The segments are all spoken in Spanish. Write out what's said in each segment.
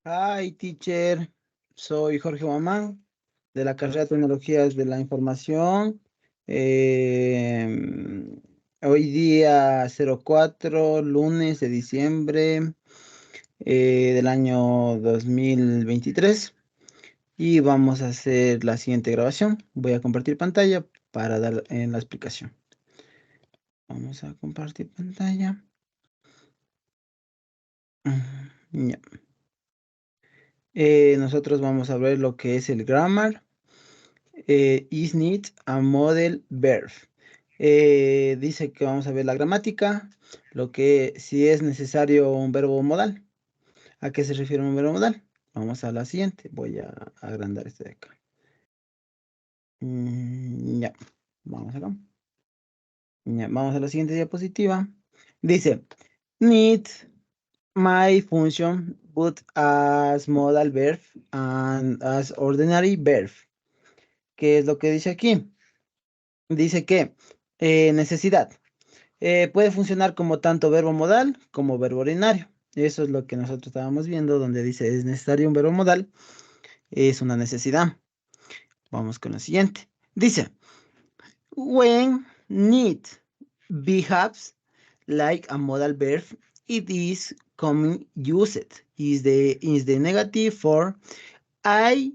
Hi, teacher. Soy Jorge Mamán de la carrera de Tecnologías de la Información. Hoy día 04, lunes de diciembre del año 2023 y vamos a hacer la siguiente grabación. Voy a compartir pantalla para dar en la explicación. Vamos a compartir pantalla. Ya. Nosotros vamos a ver lo que es el grammar. Is need a model verb. Dice que vamos a ver la gramática, lo que si es necesario un verbo modal. ¿A qué se refiere un verbo modal? Vamos a la siguiente. Voy a agrandar este de acá. Ya, vamos acá. Ya, vamos a la siguiente diapositiva. Dice, need my function both as modal verb and as ordinary verb. ¿Qué es lo que dice aquí? Dice que necesidad. Puede funcionar como tanto verbo modal como verbo ordinario. Eso es lo que nosotros estábamos viendo, donde dice es necesario un verbo modal, es una necesidad. Vamos con la siguiente. Dice, when need behaves like a modal verb, it is commonly used. Is the negative for I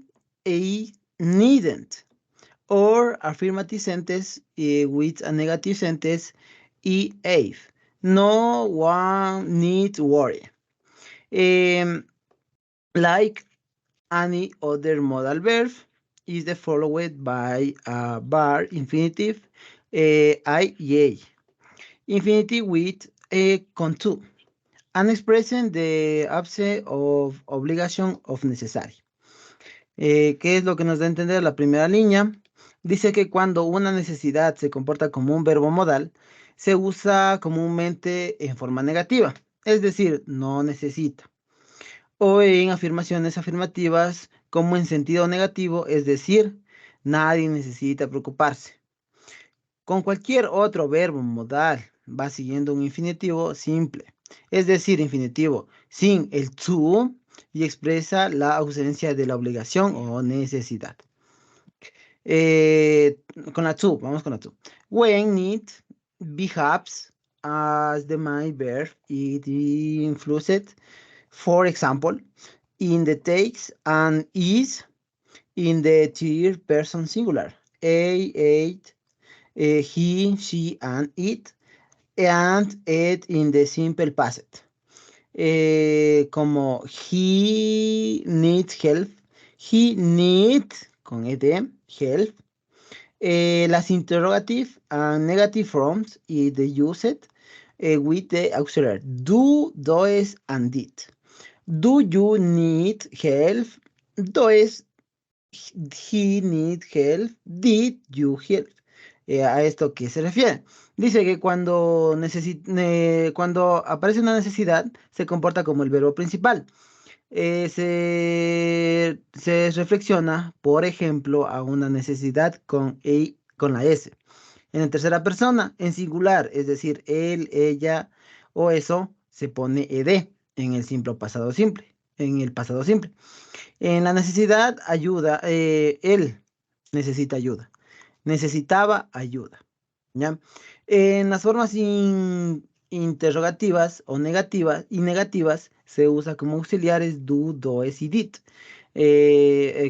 needn't. Or affirmative sentence with a negative sentence if. No one need worry. Like any other modal verb is the followed by a bar infinitive ing. Infinitive with a contour. And expressing the absence of obligation of necessary. ¿Qué es lo que nos da a entender la primera línea? Dice que cuando una necesidad se comporta como un verbo modal, se usa comúnmente en forma negativa, es decir, no necesita. O en afirmaciones afirmativas como en sentido negativo, es decir, nadie necesita preocuparse. Con cualquier otro verbo modal va siguiendo un infinitivo simple, es decir, infinitivo sin el to y expresa la ausencia de la obligación o necesidad. Con la to, vamos con la to. When need behaves as the main verb, it influenced, for example, in the takes and is in the third person singular. A, ate, he, she, and it, and it in the simple past. Como he needs help, he needs, con ed, help. Las interrogative and negative forms y the used with the auxiliary do, does, and did. Do you need help? Does he need help? Did you help? A esto que se refiere. Dice que cuando aparece una necesidad, se comporta como el verbo principal. Se reflexiona, por ejemplo, a una necesidad con la S. En la tercera persona, en singular, es decir, él, ella o eso, se pone ed en el simple pasado simple. En el pasado simple. En la necesidad, ayuda, él necesita ayuda. Necesitaba ayuda. ¿Ya? En las formas interrogativas o negativas y negativas se usa como auxiliares do, does y did.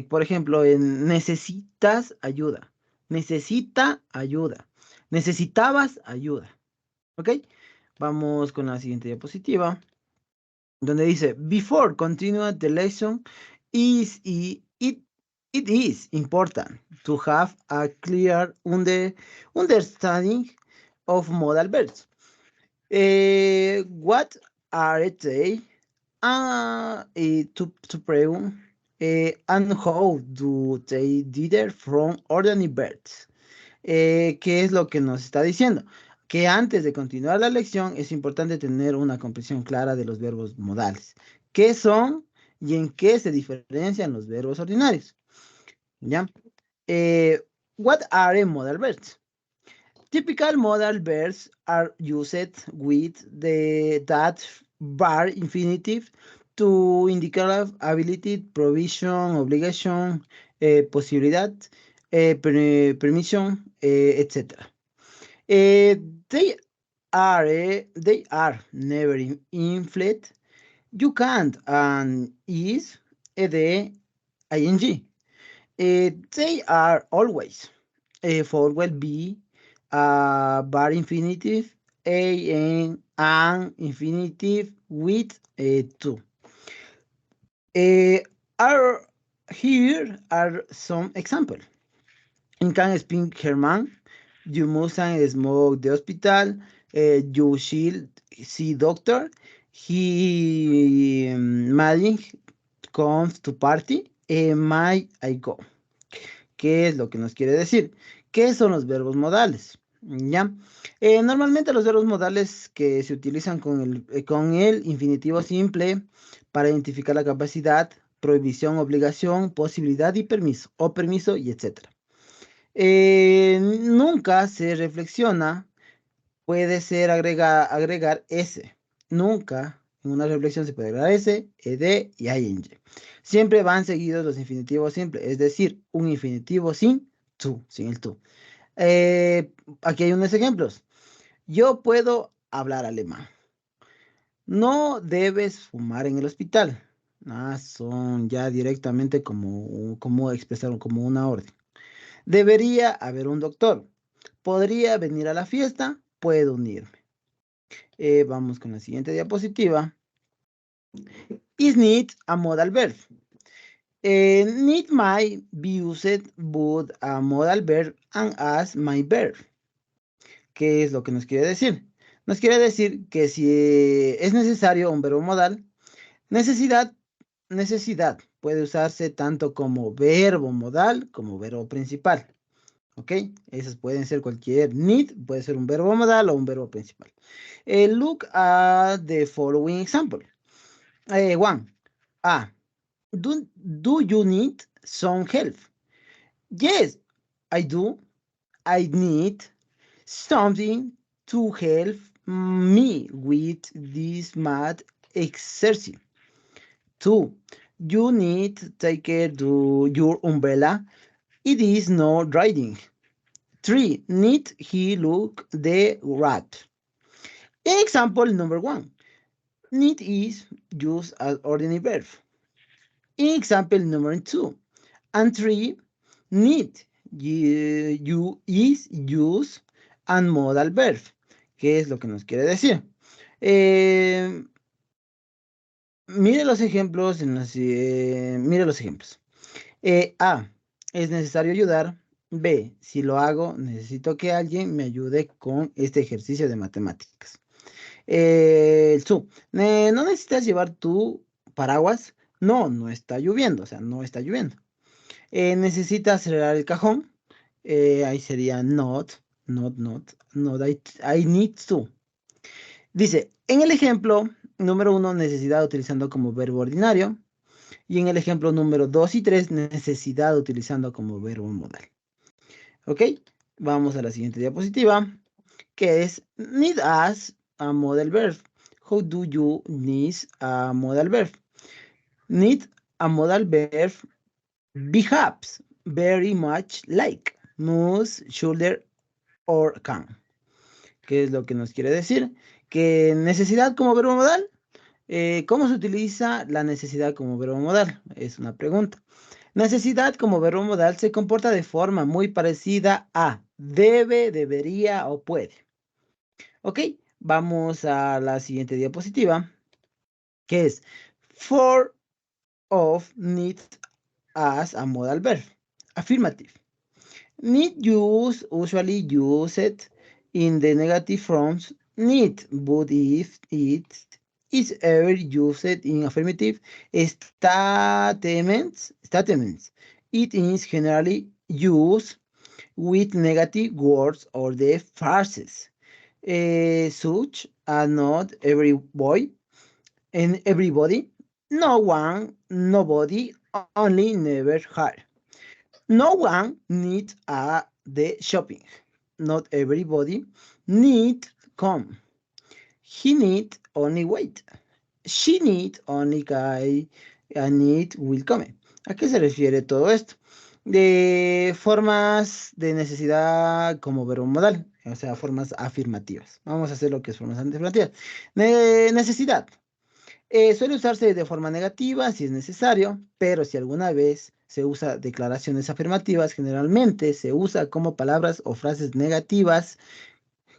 Por ejemplo, en necesitas ayuda. Necesita ayuda. Necesitabas ayuda. ¿Ok? Vamos con la siguiente diapositiva, donde dice, before continue the lesson, it is important to have a clear understanding of modal verbs. What are they? To prove and how do they differ from ordinary verbs? ¿Qué es lo que nos está diciendo? Que antes de continuar la lección es importante tener una comprensión clara de los verbos modales. ¿Qué son y en qué se diferencian los verbos ordinarios? ¿Ya? What are modal verbs? Typical modal verbs are used with that bar infinitive to indicar ability, provision, obligation, posibilidad, permission, etc. They they are never inflated. You can't and is the ing. They are always forward be bar infinitive an infinitive with to. Uh, are here are some examples. In can speak German, you mustn't smoke the hospital, you should see doctor, he Madden comes to party, might I go. ¿Qué es lo que nos quiere decir? ¿Qué son los verbos modales? ¿Ya? Normalmente los verbos modales que se utilizan con el infinitivo simple para identificar la capacidad, prohibición, obligación, posibilidad y permiso, o permiso y etcétera. Nunca se reflexiona, puede ser agregar S. Nunca en una reflexión se puede agregar S, ed y ing. Siempre van seguidos los infinitivos simples, es decir, un infinitivo sin el tú. Aquí hay unos ejemplos. Yo puedo hablar alemán. No debes fumar en el hospital. Son ya directamente como expresar como una orden. Debería haber un doctor. Podría venir a la fiesta. Puedo unirme. Vamos con la siguiente diapositiva. Is need a modal verb. Need might be used but a modal verb and as my verb. ¿Qué es lo que nos quiere decir? Nos quiere decir que si es necesario un verbo modal, necesidad puede usarse tanto como verbo modal como verbo principal. ¿Ok? Esas pueden ser cualquier need, puede ser un verbo modal o un verbo principal. Look at the following example. One. Do you need some help? Yes, I do. I need something to help me with this math exercise. 2. You need to take care to your umbrella. It is not riding. 3. Need he look the rat? Example number 1. Need is used as ordinary verb. Example number 2 and 3. Need you is used and modal verb. ¿Qué es lo que nos quiere decir? Mire los ejemplos. Mire los ejemplos. A. Es necesario ayudar. B. Si lo hago, necesito que alguien me ayude con este ejercicio de matemáticas. ¿No necesitas llevar tu paraguas? No, no está lloviendo, o sea, no está lloviendo. ¿Necesitas cerrar el cajón? Ahí sería not, I need to. Dice, en el ejemplo número 1, necesidad utilizando como verbo ordinario. Y en el ejemplo número 2 y 3, necesidad utilizando como verbo modal. ¿Ok? Vamos a la siguiente diapositiva, que es need as a modal verb. How do you need a modal verb? Need a modal verb perhaps, very much like, must, shoulder or can. ¿Qué es lo que nos quiere decir? Que necesidad como verbo modal. ¿Cómo se utiliza la necesidad como verbo modal? Es una pregunta. Necesidad como verbo modal se comporta de forma muy parecida a debe, debería o puede. Ok, vamos a la siguiente diapositiva, que es for of need as a modal verb. Affirmative. Need usually used in the negative forms need, but if it is ever used in affirmative statements, it is generally used with negative words or the phrases. Such as not every boy and everybody, no one, nobody, only, never, hard. No one needs the shopping. Not everybody need come. He need only wait. She need, only I need will come. ¿A qué se refiere todo esto? De formas de necesidad como verbo modal, o sea, formas afirmativas. Vamos a hacer lo que es formas afirmativas. Necesidad. Suele usarse de forma negativa si es necesario, pero si alguna vez se usa declaraciones afirmativas, generalmente se usa como palabras o frases negativas,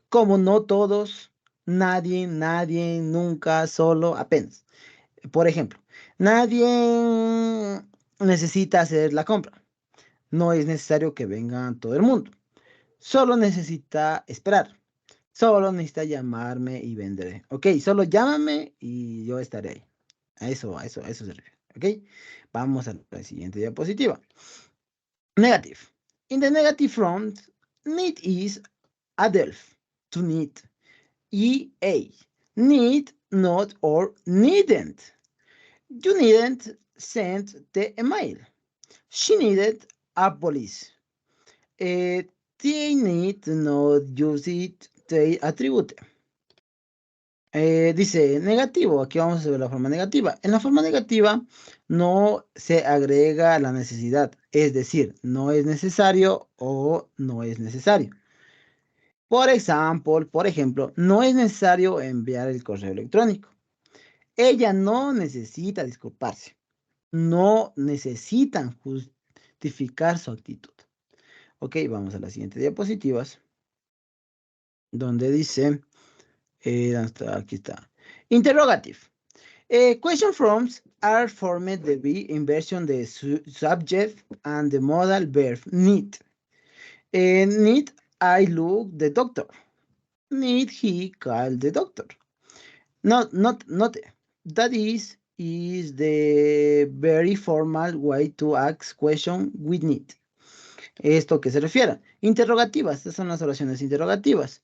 como no todos, nadie, nadie, nunca, solo, apenas. Por ejemplo, nadie necesita hacer la compra. No es necesario que venga todo el mundo. Solo necesita esperar. Solo necesita llamarme y vendré. Ok, solo llámame y yo estaré ahí. A eso se refiere. Ok, vamos a la siguiente diapositiva. Negative. In the negative front, need is Adelph, to need. EA. Need, not, or needn't. You needn't send the email. She needed a police. They need not use it, they attribute. Dice negativo, aquí vamos a ver la forma negativa. En la forma negativa no se agrega la necesidad, es decir, no es necesario o no es necesario. Por ejemplo, no es necesario enviar el correo electrónico. Ella no necesita disculparse. No necesitan justificar su actitud. Ok, vamos a las siguientes diapositivas, donde dice, aquí está, interrogative. Question forms are formed the be inversion the subject and the modal verb need. Need I look the doctor. Need he call the doctor. Not. That is the very formal way to ask question with need. ¿Esto qué se refiere? Interrogativas, estas son las oraciones interrogativas.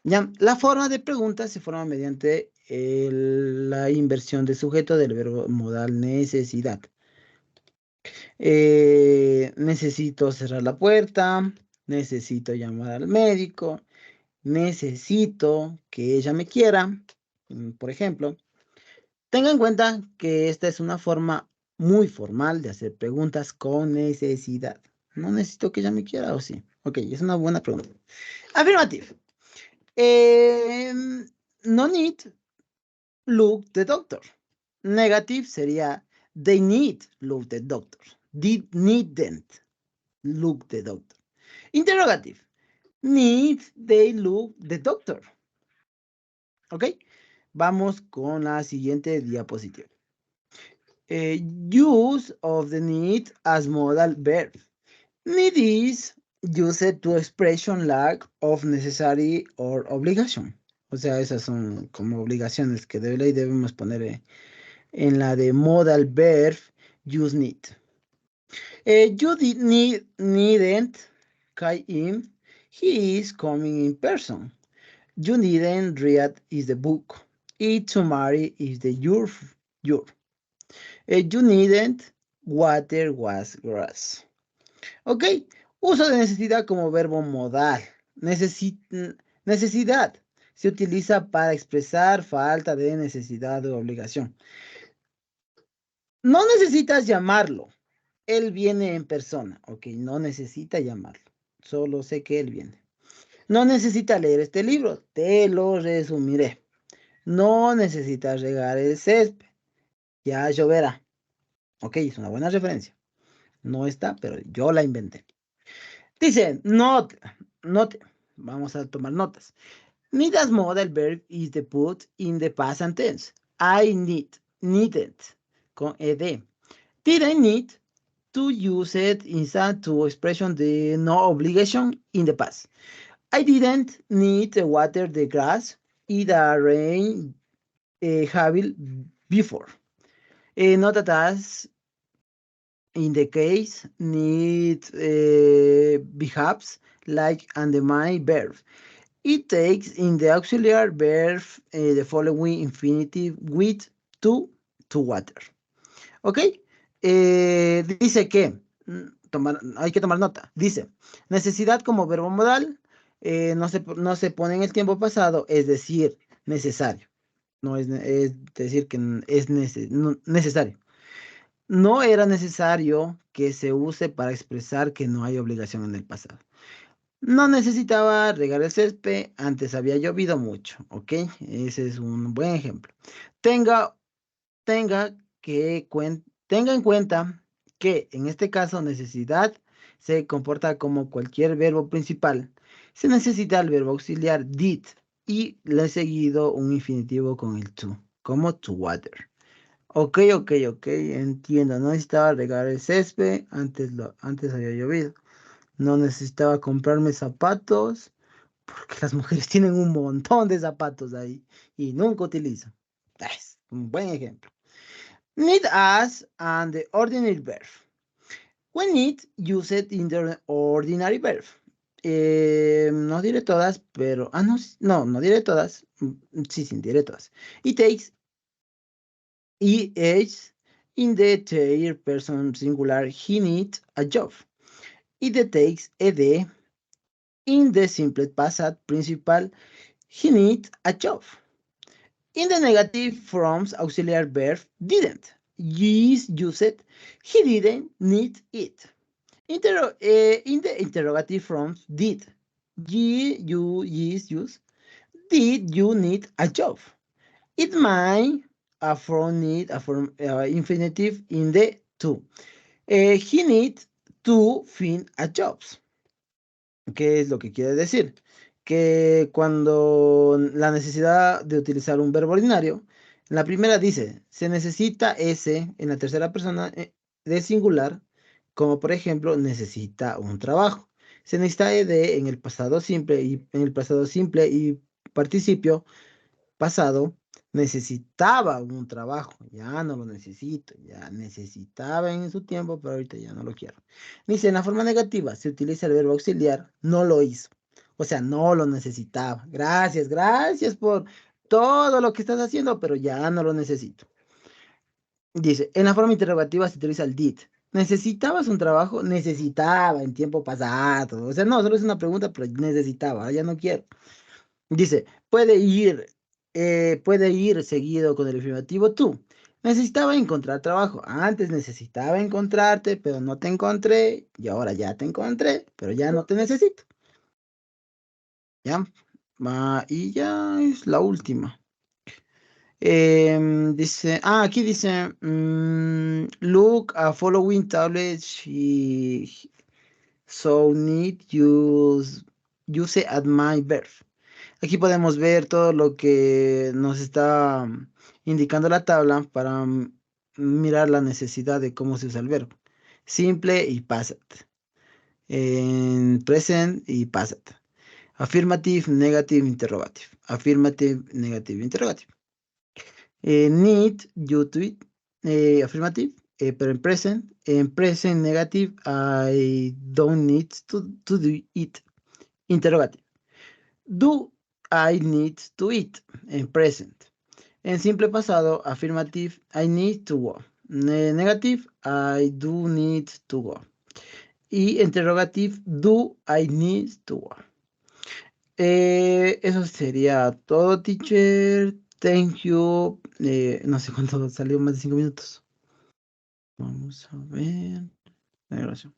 Ya, la forma de pregunta se forma mediante la inversión de sujeto del verbo modal necesidad. Necesito cerrar la puerta, necesito llamar al médico, necesito que ella me quiera, por ejemplo. Tenga en cuenta que esta es una forma muy formal de hacer preguntas con necesidad. No necesito que ella me quiera, ¿o sí? Ok, es una buena pregunta. Afirmative. No need look the doctor. Negative sería they need look the doctor. Did needn't look the doctor. Interrogative. Need they look the doctor. Ok, vamos con la siguiente diapositiva. Use of the need as modal verb. Need is used to expression lack of necessary or obligation. O sea, esas son como obligaciones que debemos poner en la de modal verb use need. You did needn't come in. He is coming in person. You needn't read is the book. Eat to marry is the your. You needn't water was grass. Ok, uso de necesidad como verbo modal. Necesidad se utiliza para expresar falta de necesidad o obligación. No necesitas llamarlo. Él viene en persona. Ok, no necesita llamarlo. Solo sé que él viene. No necesita leer este libro. Te lo resumiré. No necesitas regar el césped. Ya lloverá. Ok, es una buena referencia. No está, pero yo la inventé. Dice, note. Vamos a tomar notas. Need as modal verb is the put in the past tense. I needed, con ed. Did I need to use it instead to expression the no obligation in the past? I didn't need to water the grass in the rain habil before. Not as in the case need behaves like and my verb. It takes in the auxiliary verb the following infinitive with to water. ¿Ok? Dice que, hay que tomar nota, dice, necesidad como verbo modal no se pone en el tiempo pasado, es decir, necesario. No es decir que es necesario. No era necesario que se use para expresar que no hay obligación en el pasado. No necesitaba regar el césped, antes había llovido mucho, ¿ok? Ese es un buen ejemplo. Tenga, tenga en cuenta que en este caso necesidad se comporta como cualquier verbo principal. Se necesita el verbo auxiliar did y le he seguido un infinitivo con el to, como to water. Ok, ok, entiendo. No necesitaba regar el césped, antes había llovido. No necesitaba comprarme zapatos, porque las mujeres tienen un montón de zapatos ahí y nunca utilizan. Es un buen ejemplo. Need as and the ordinary verb. When need, use it in the ordinary verb. No diré todas, pero... Ah, no, no diré todas. Sí, diré todas. It takes EH in the third person singular. He needs a job. It takes ED in the simple past principal. He needs a job. In the negative forms, auxiliary verb didn't. Is used. He didn't need it. In the interrogative forms, did. You, is, use. Did you need a job? It might affirm need a form infinitive in the to. He needs to find a job. ¿Qué es lo que quiere decir? Que cuando la necesidad de utilizar un verbo ordinario, en la primera dice, se necesita ese, en la tercera persona de singular, como por ejemplo, necesita un trabajo. Se necesita de en el pasado simple y participio pasado necesitaba un trabajo, ya no lo necesito, ya necesitaba en su tiempo, pero ahorita ya no lo quiero. Dice, en la forma negativa se utiliza el verbo auxiliar, no lo hizo, o sea, no lo necesitaba. Gracias, gracias por todo lo que estás haciendo, pero ya no lo necesito. Dice, en la forma interrogativa se utiliza el did. ¿Necesitabas un trabajo? Necesitaba en tiempo pasado. O sea, no, solo es una pregunta, pero necesitaba, ahora ya no quiero. Dice, puede ir seguido con el afirmativo tú. Necesitaba encontrar trabajo. Antes necesitaba encontrarte, pero no te encontré. Y ahora ya te encontré, pero ya no te necesito. ¿Ya? Y ya es la última. Dice, aquí dice, look a following tablet so need use at my birth. Aquí podemos ver todo lo que nos está indicando la tabla para mirar la necesidad de cómo se usa el verbo. Simple y past. En present y past. Affirmative, negative, interrogative. Affirmative, negative, interrogative. Need, you to it. Affirmative, pero en present negative, I don't need to do it. Interrogative. Do I need to eat? En present. En simple pasado, affirmative, I need to go. Negative, I do need to go. Y interrogative, do I need to go. Eso sería todo, teacher. Thank you. No sé cuánto salió, más de 5 minutos. Vamos a ver. Gracias.